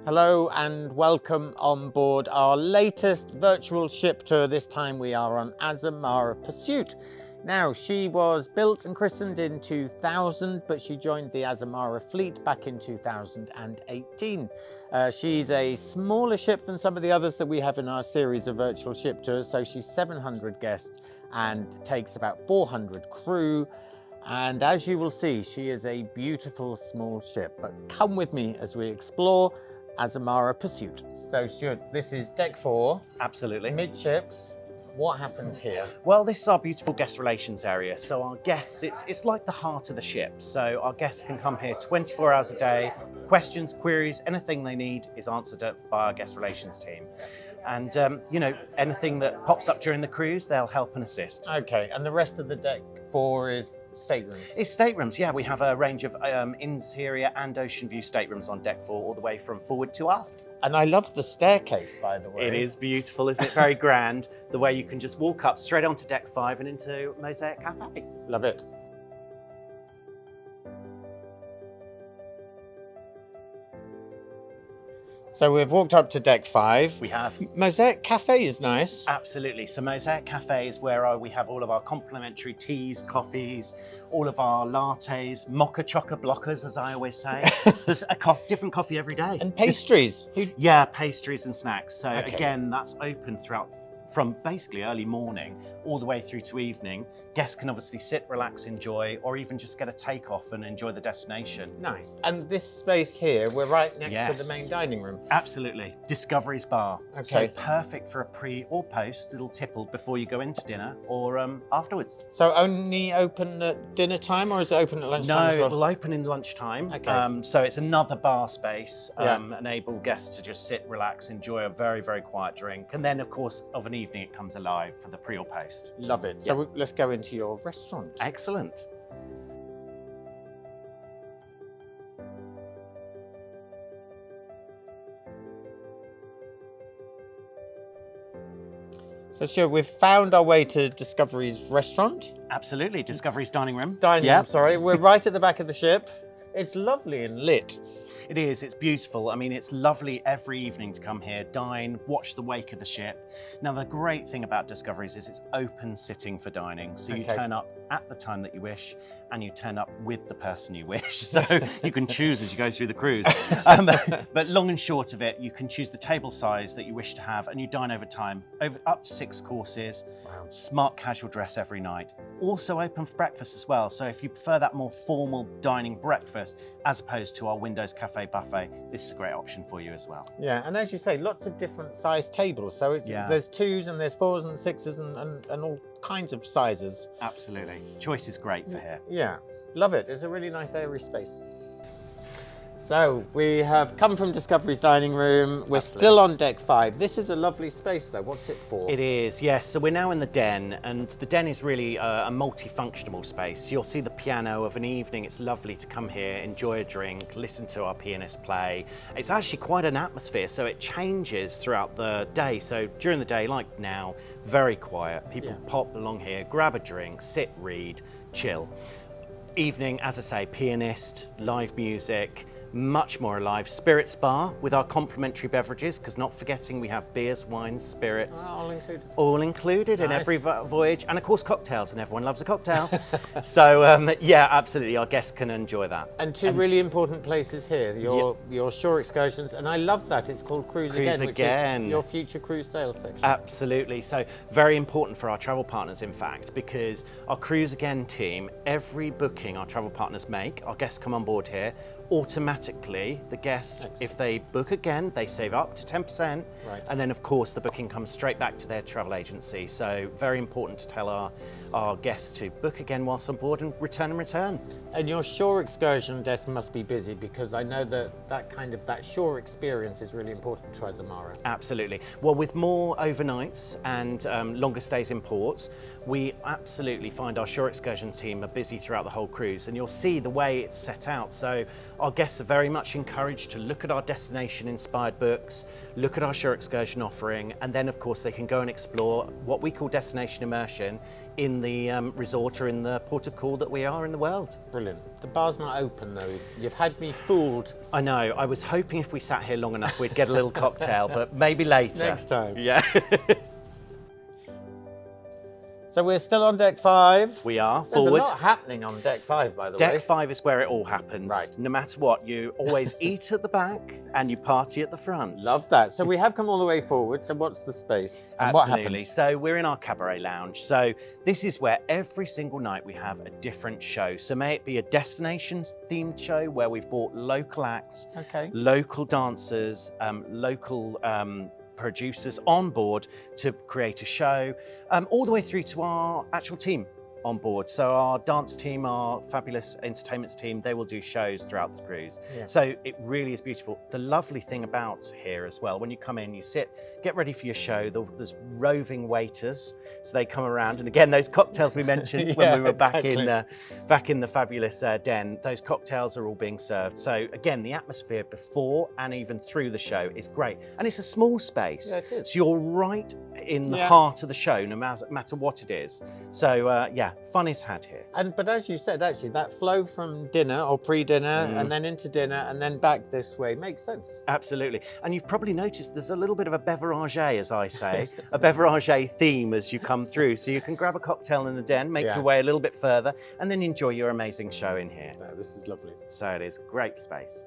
Hello and welcome on board our latest virtual ship tour. This time we are on Azamara Pursuit. Now, she was built and christened in 2000, but she joined the Azamara fleet back in 2018. She's a smaller ship than some of the others that we have in our series of virtual ship tours. So she's 700 guests and takes about 400 crew. And as you will see, she is a beautiful small ship. But come with me as we explore Azamara Pursuit. So Stuart, this is deck 4. Absolutely. Midships. What happens here? Well, this is our beautiful guest relations area. So our guests, it's like the heart of the ship. So our guests can come here 24 hours a day. Questions, queries, anything they need is answered by our guest relations team. And, you know, anything that pops up during the cruise, they'll help and assist. Okay, and the rest of the deck 4 is staterooms? It's staterooms, yeah. We have a range of interior and ocean view staterooms on deck 4, all the way from forward to aft. And I love the staircase, by the way. It is beautiful, isn't it? Very grand. The way you can just walk up straight onto deck 5 and into Mosaic Cafe. Love it. So we've walked up to deck 5. We have. Mosaic Cafe is nice. Absolutely. So Mosaic Cafe is where we have all of our complimentary teas, coffees, all of our lattes, mocha choca blockers, as I always say. There's a different coffee every day. And pastries. Yeah, pastries and snacks. So Okay. again, that's open throughout from basically early morning all the way through to evening. Guests can obviously sit, relax, enjoy, or even just get a takeoff and enjoy the destination. Nice. And this space here, we're right next to the Yes. main dining room. Absolutely. Discovery's Bar. Okay. So perfect for a pre or post little tipple before you go into dinner or afterwards. So only open at dinner time, or is it open at lunchtime as No, well? it will open in lunchtime. Okay. So it's another bar space, Yeah. enable guests to just sit, relax, enjoy a very, very quiet drink. And then, of course, of an evening, it comes alive for the pre or post. Love it. So let's go into your restaurant. Excellent. So sure, we've found our way to Discovery's restaurant. Absolutely. Discovery's dining room. Dining Yeah. room, sorry. We're right at the back of the ship. It's lovely and lit. It is, it's beautiful. I mean, it's lovely every evening to come here, dine, watch the wake of the ship. Now, the great thing about Discoveries is it's open sitting for dining. So you Okay. turn up at the time that you wish, and you turn up with the person you wish. So you can choose as you go through the cruise. But long and short of it, you can choose the table size that you wish to have, and you dine over time, up to 6 courses. Wow. Smart casual dress every night. Also open for breakfast as well. So if you prefer that more formal dining breakfast, as opposed to our Windows Cafe buffet, this is a great option for you as well. Yeah, and as you say, lots of different size tables. So it's there's 2s and there's 4s and 6s and all kinds of sizes. Absolutely. Choice is great for here. Yeah, love it. It's a really nice airy space. So we have come from Discovery's dining room. We're still on deck 5. This is a lovely space though. What's it for? It is, yes. So we're now in the den, and the den is really a multifunctional space. You'll see the piano of an evening. It's lovely to come here, enjoy a drink, listen to our pianist play. It's actually quite an atmosphere, so it changes throughout the day. So during the day, like now, very quiet. People pop along here, grab a drink, sit, read, chill. Evening, as I say, pianist, live music, much more alive. Spirits bar with our complimentary beverages, because not forgetting we have beers, wines, spirits. All included. All included in Nice. every voyage. And of course cocktails, and everyone loves a cocktail. So yeah, absolutely, our guests can enjoy that. And two really important places here, your shore excursions, and I love that it's called Cruise Again, which is your future cruise sales section. Absolutely, so very important for our travel partners, in fact, because our Cruise Again team, every booking our travel partners make, our guests come on board here, automatically the guests, if they book again, they save up to 10%, and then of course the booking comes straight back to their travel agency. So very important to tell our guests to book again whilst on board and return. And your shore excursion desk must be busy, because I know that shore experience is really important to Azamara. Absolutely. Well, with more overnights and longer stays in ports, We absolutely find our shore excursion team are busy throughout the whole cruise, and you'll see the way it's set out. So our guests are very much encouraged to look at our destination inspired books, look at our shore excursion offering, and then of course they can go and explore what we call destination immersion in the resort or in the port of call that we are in the world. Brilliant. The bar's not open though. You've had me fooled. I know, I was hoping if we sat here long enough we'd get a little cocktail, but maybe later. Next time. Yeah. So we're still on deck 5. We are, There's forward. a lot happening on deck 5, by the way. Deck 5 is where it all happens. Right. No matter what, you always eat at the back and you party at the front. Love that. So we have come all the way forward. So what's the space? And what Absolutely. happens? So we're in our cabaret lounge. So this is where every single night we have a different show. So may it be a destinations themed show where we've brought local acts, Okay. local dancers, local producers on board to create a show, all the way through to our actual team on board. So our dance team, our fabulous entertainments team, they will do shows throughout the cruise. Yeah. So it really is beautiful. The lovely thing about here as well, when you come in, you sit, get ready for your show, there's roving waiters. So they come around, and again, those cocktails we mentioned when we were back in the fabulous den, those cocktails are all being served. So again, the atmosphere before and even through the show is great. And it's a small space. Yeah, it is. So you're right in the heart of the show, no matter what it is. So yeah, fun is had here. But as you said, actually, that flow from dinner or pre-dinner and then into dinner and then back this way makes sense. Absolutely. And you've probably noticed there's a little bit of a beverage, as I say, a beverage theme as you come through. So you can grab a cocktail in the den, make your way a little bit further, and then enjoy your amazing show in here. No, this is lovely. So it is great space.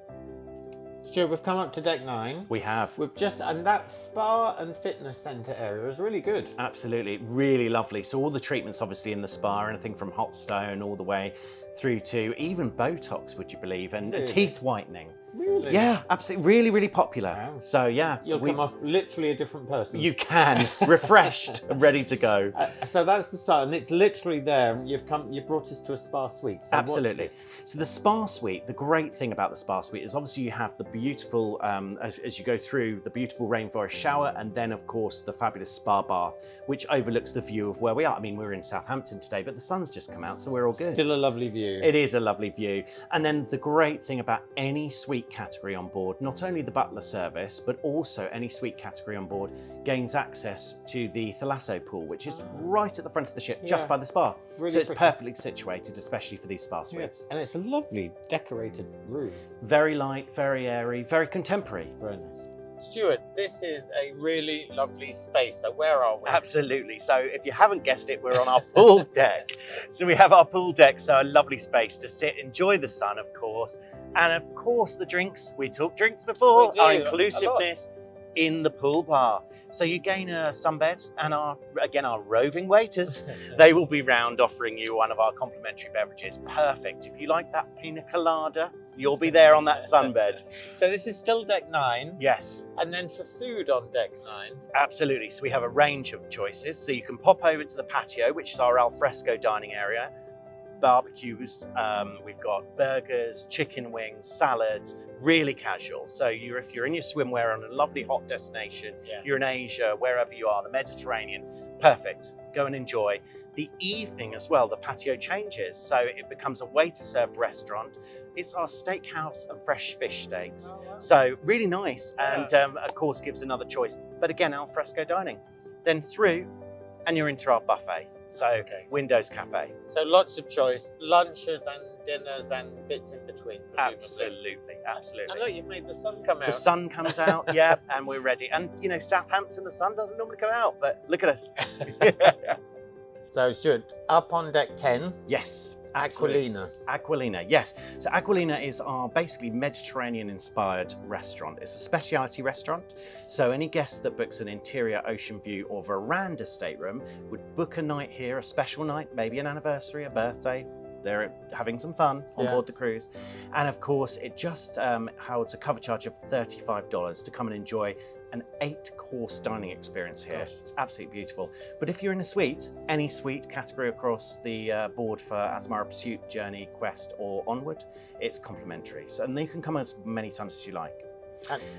Stuart, we've come up to deck 9. We have. And that spa and fitness centre area is really good. Absolutely, really lovely. So all the treatments obviously in the spa, anything from hot stone all the way through to even Botox, would you believe, and teeth whitening. Really? Yeah, absolutely, really, really popular. Wow. So yeah. You'll come off literally a different person. You can, refreshed, ready to go. So that's the start, and it's literally there. You've brought us to a spa suite. So Absolutely. What's this? So the spa suite, the great thing about the spa suite is obviously you have the beautiful, as you go through, the beautiful rainforest shower, and then of course the fabulous spa bath, which overlooks the view of where we are. I mean, we're in Southampton today, but the sun's just come out, so we're all good. Still a lovely view. It is a lovely view. And then the great thing about any suite category on board, not only the butler service, but also any suite category on board gains access to the Thalasso pool, which is right at the front of the ship, just by the spa. Really so it's pretty. perfectly situated, especially for these spa suites. And it's a lovely decorated room. Very light, very airy, very contemporary. Very nice. Stuart, this is a really lovely space. So where are we? Absolutely. So if you haven't guessed it, we're on our pool deck. So we have our pool deck, so a lovely space to sit, enjoy the sun, of course. And of course, the drinks. We talked drinks before. Our inclusiveness in the pool bar. So you gain a sunbed, and our roving waiters, they will be round offering you one of our complimentary beverages. Perfect. If you like that pina colada, you'll be there on that sunbed. So this is still deck 9. Yes. And then for food on deck 9. Absolutely. So we have a range of choices. So you can pop over to the patio, which is our alfresco dining area. Barbecues, we've got burgers, chicken wings, salads, really casual. So if you're in your swimwear on a lovely hot destination, you're in Asia, wherever you are, the Mediterranean, perfect. Go and enjoy. The evening as well, the patio changes, so it becomes a waiter-served restaurant. It's our steakhouse and fresh fish steaks. Oh, wow. So really nice, and of course gives another choice. But again, al fresco dining. Then through, and you're into our buffet. So Windows Cafe. So lots of choice, lunches and dinners and bits in between, presumably. Absolutely. And look, you've made the sun come out. The sun comes out, and we're ready. And you know, Southampton, the sun doesn't normally come out, but look at us. So Stuart, up on deck 10. Yes. Aquilina. Aquilina, yes. So Aquilina is our basically Mediterranean-inspired restaurant. It's a specialty restaurant. So any guest that books an interior ocean view or veranda stateroom would book a night here, a special night, maybe an anniversary, a birthday. They're having some fun on board the cruise. And of course, it just holds a cover charge of $35 to come and enjoy an 8-course dining experience here. Gosh. It's absolutely beautiful. But if you're in a suite, any suite category across the board for Azamara Pursuit, Journey, Quest or Onward, it's complimentary. So, and you can come as many times as you like.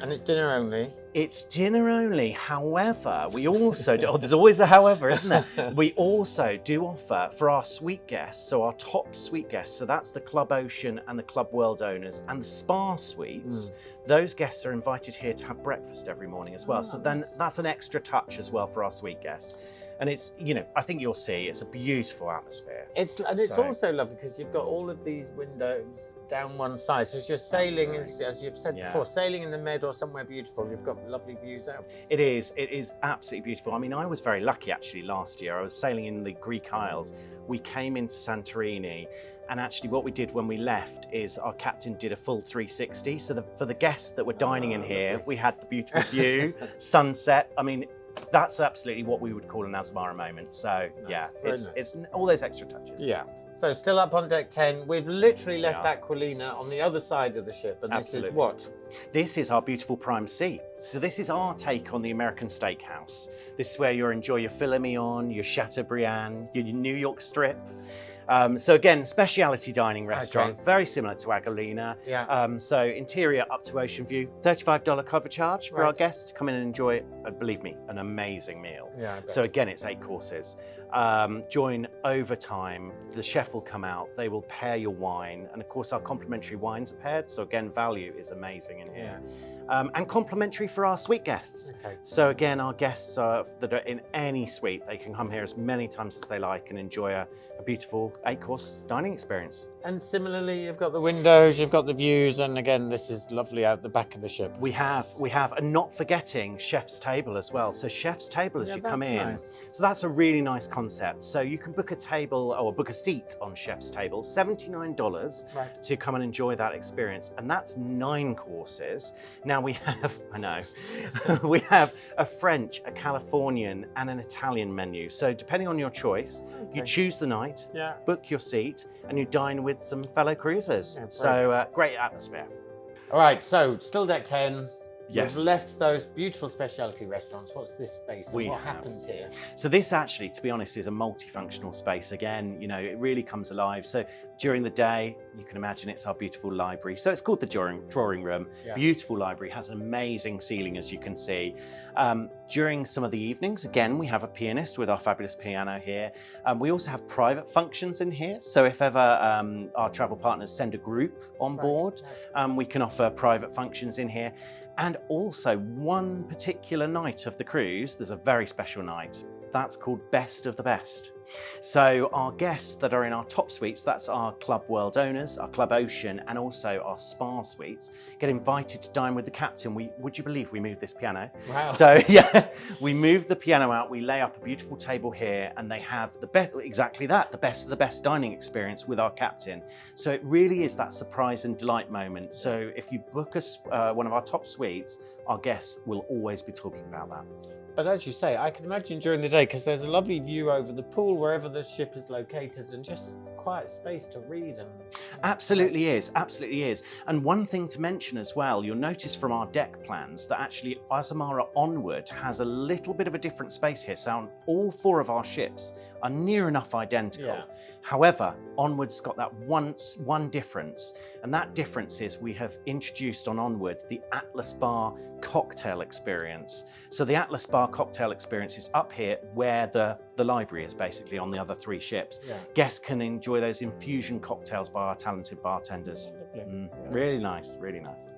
And it's dinner only? It's dinner only. However, we also do, there's always a however, isn't there? We also do offer for our suite guests, so our top suite guests, so that's the Club Ocean and the Club World owners and the spa suites, those guests are invited here to have breakfast every morning as well. So then that's an extra touch as well for our suite guests. And it's, you know, I think you'll see, it's a beautiful atmosphere. It's also lovely because you've got all of these windows down one side. So as you're sailing, as you've said before, sailing in the Med or somewhere beautiful, you've got lovely views out. It is absolutely beautiful. I mean, I was very lucky actually last year. I was sailing in the Greek Isles. We came into Santorini, and actually what we did when we left is our captain did a full 360. So for the guests that were dining in here, we had the beautiful view, sunset. I mean, that's absolutely what we would call an Azamara moment. So yeah, it's all those extra touches. Yeah. So still up on deck 10, we've literally left Aquilina on the other side of the ship, and this is what? This is our beautiful prime sea. So this is our take on the American steakhouse. This is where you'll enjoy your filet mignon, your Chateaubriand, your New York strip. So again, speciality dining restaurant, very similar to Aquilina. Yeah. So interior up to ocean view, $35 cover charge for our guests to come in and enjoy, believe me, an amazing meal. Yeah, so again, it's 8 courses. During overtime, the chef will come out, they will pair your wine, and of course our complimentary wines are paired, so again, value is amazing in here. And complimentary for our suite guests. So again, our guests that are in any suite, they can come here as many times as they like and enjoy a beautiful 8-course dining experience. And similarly, you've got the windows, you've got the views, and again, this is lovely out the back of the ship. We have, and not forgetting chef's table as well. So chef's table as you come in. Nice. So that's a really nice concept. So you can book a table or book a seat on chef's table, $79 to come and enjoy that experience. And that's 9 courses. Now we have, we have a French, a Californian, and an Italian menu. So depending on your choice, you choose the night, book your seat, and you dine with some fellow cruisers. So great atmosphere. All right, so still deck 10. Yes. We've left those beautiful specialty restaurants. What's this space and what happens here? So this actually, to be honest, is a multifunctional space. Again, you know, it really comes alive. So during the day, you can imagine it's our beautiful library. So it's called the drawing room. Beautiful library, has an amazing ceiling, as you can see. During some of the evenings, again, we have a pianist with our fabulous piano here. We also have private functions in here. So if ever our travel partners send a group on board, we can offer private functions in here. And also one particular night of the cruise, there's a very special night. That's called Best of the Best. So our guests that are in our top suites, that's our Club World owners, our Club Ocean, and also our spa suites, get invited to dine with the captain. Would you believe we moved this piano? Wow. So yeah, we moved the piano out, we lay up a beautiful table here, and they have the best, exactly that, the best of the best dining experience with our captain. So it really is that surprise and delight moment. So if you book one of our top suites, our guests will always be talking about that. But as you say, I can imagine during the day, because there's a lovely view over the pool wherever the ship is located, and just quiet space to read. And absolutely is. And one thing to mention as well, you'll notice from our deck plans that actually Azamara Onward has a little bit of a different space here. So all 4 of our ships are near enough identical. However, Onward's got that one difference, and that difference is we have introduced on Onward the Atlas Bar cocktail experience. So the Atlas Bar cocktail experience is up here where the library is, basically on the other 3 ships. Guests can enjoy those infusion cocktails by our talented bartenders. Really nice, really nice.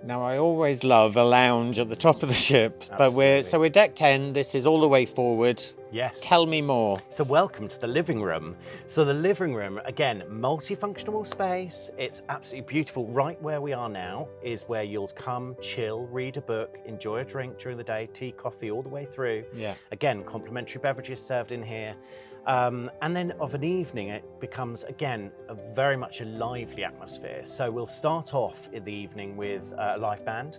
Now, I always love a lounge at the top of the ship, but we're deck 10. This is all the way forward. Yes. Tell me more. So welcome to the living room. So the living room, again, multifunctional space. It's absolutely beautiful. Right where we are now is where you'll come, chill, read a book, enjoy a drink during the day, tea, coffee, all the way through. Again, complimentary beverages served in here. And then of an evening, it becomes, again, very much a lively atmosphere. So we'll start off in the evening with a live band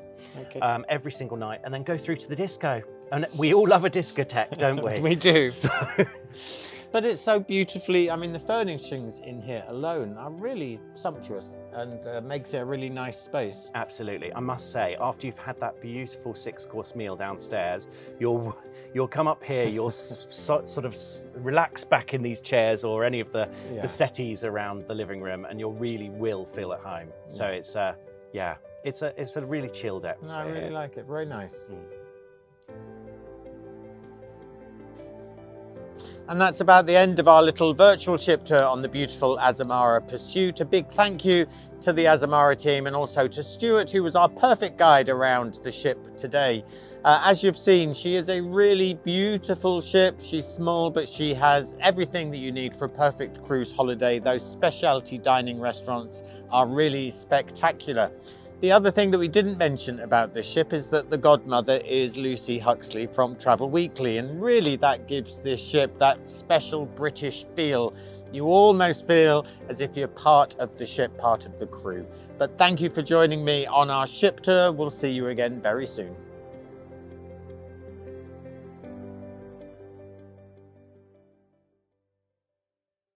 every single night, and then go through to the disco. And we all love a discotheque, don't we? We do. But it's so beautifully, I mean, the furnishings in here alone are really sumptuous and makes it a really nice space. Absolutely. I must say, after you've had that beautiful 6-course meal downstairs, you'll come up here, you'll sort of relax back in these chairs or any of the settees around the living room, and you really will feel at home. So it's it's a really chilled atmosphere. I really like it. Very nice. And that's about the end of our little virtual ship tour on the beautiful Azamara Pursuit. A big thank you to the Azamara team and also to Stuart, who was our perfect guide around the ship today. As you've seen, she is a really beautiful ship. She's small, but she has everything that you need for a perfect cruise holiday. Those specialty dining restaurants are really spectacular. The other thing that we didn't mention about this ship is that the godmother is Lucy Huxley from Travel Weekly, and really that gives this ship that special British feel. You almost feel as if you're part of the ship, part of the crew. But thank you for joining me on our ship tour. We'll see you again very soon.